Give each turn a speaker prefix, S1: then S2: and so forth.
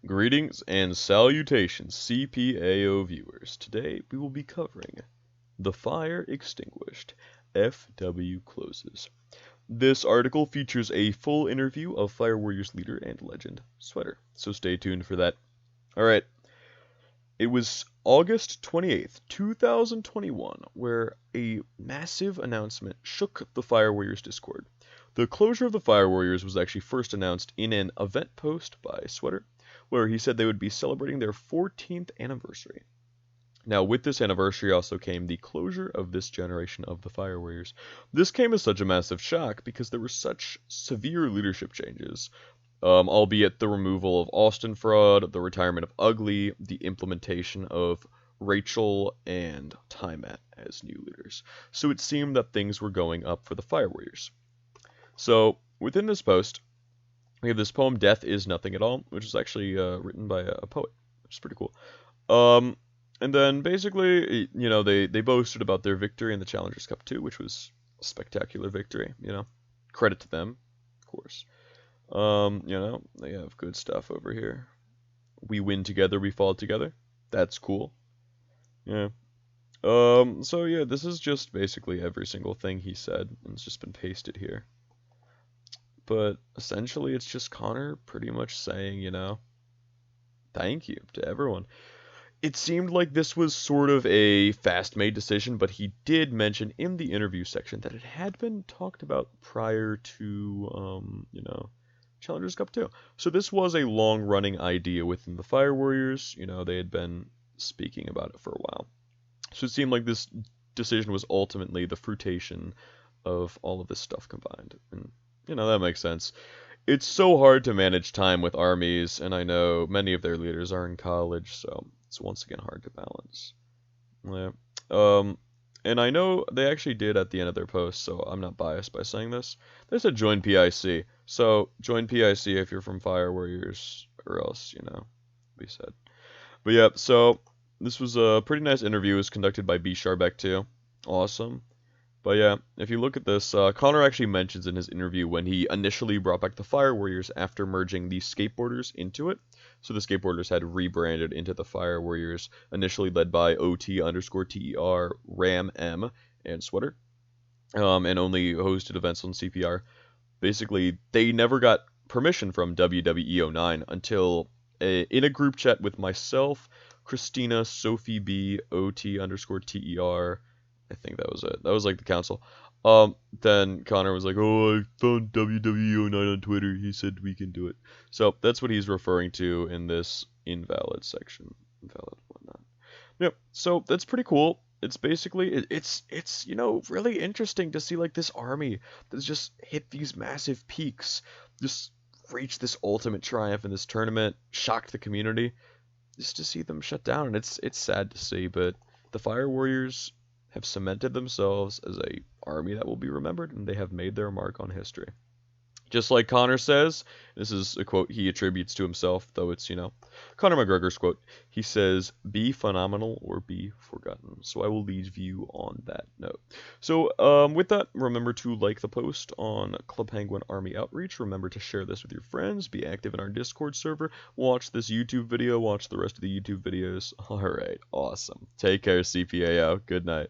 S1: Greetings and salutations, CPAO viewers. Today we will be covering The Fire Extinguished, FW Closes. This article features a full interview of Fire Warriors leader and legend, Sweater, so stay tuned for that. Alright, it was August 28th, 2021, where a massive announcement shook the Fire Warriors Discord. The closure of the Fire Warriors was actually first announced in an event post by Sweater, where he said they would be celebrating their 14th anniversary. Now, with this anniversary also came the closure of this generation of the Fire Warriors. This came as such a massive shock because there were such severe leadership changes, albeit the removal of Austin Fraud, the retirement of Ugly, the implementation of Rachel and Tymat as new leaders. So it seemed that things were going up for the Fire Warriors. So, within this post, we have this poem, Death is Nothing at All, which is actually written by a poet, which is pretty cool. And then basically, they boasted about their victory in the Challengers Cup 2, which was a spectacular victory, Credit to them, of course. They have good stuff over here. We win together, we fall together. That's cool. Yeah. So yeah, this is just basically every single thing he said, and it's just been pasted here. But essentially, it's just Connor pretty much saying, thank you to everyone. It seemed like this was sort of a fast-made decision, but he did mention in the interview section that it had been talked about prior to, Challengers Cup 2. So this was a long-running idea within the Fire Warriors. They had been speaking about it for a while. So it seemed like this decision was ultimately the fruition of all of this stuff combined. And that makes sense. It's so hard to manage time with armies, and I know many of their leaders are in college, so it's once again hard to balance. Yeah. And I know they actually did at the end of their post, so I'm not biased by saying this. They said join PIC. So join PIC if you're from Fire Warriors, or else, be said. But yeah, so this was a pretty nice interview. It was conducted by B. Sharbeck too. Awesome. But yeah, if you look at this, Connor actually mentions in his interview when he initially brought back the Fire Warriors after merging the Skateboarders into it. So the Skateboarders had rebranded into the Fire Warriors, initially led by OT_TER, Ram M, and Sweater, and only hosted events on CPR. Basically, they never got permission from WWE09 until in a group chat with myself, Christina, Sophie B, OT_TER, I think that was it. That was like the council. Then Connor was like, "Oh, I found WWE09 on Twitter. He said we can do it." So that's what he's referring to in this invalid section. Invalid, whatnot. Yep. So that's pretty cool. It's basically it's really interesting to see like this army that's just hit these massive peaks, just reached this ultimate triumph in this tournament, shocked the community. Just to see them shut down, and it's sad to see, but the Fire Warriors have cemented themselves as a army that will be remembered, and they have made their mark on history. Just like Connor says, this is a quote he attributes to himself, though it's, Conor McGregor's quote. He says, "Be phenomenal or be forgotten." So I will leave you on that note. So with that, remember to like the post on Club Penguin Army Outreach. Remember to share this with your friends. Be active in our Discord server. Watch this YouTube video. Watch the rest of the YouTube videos. All right, awesome. Take care, CPAO. Good night.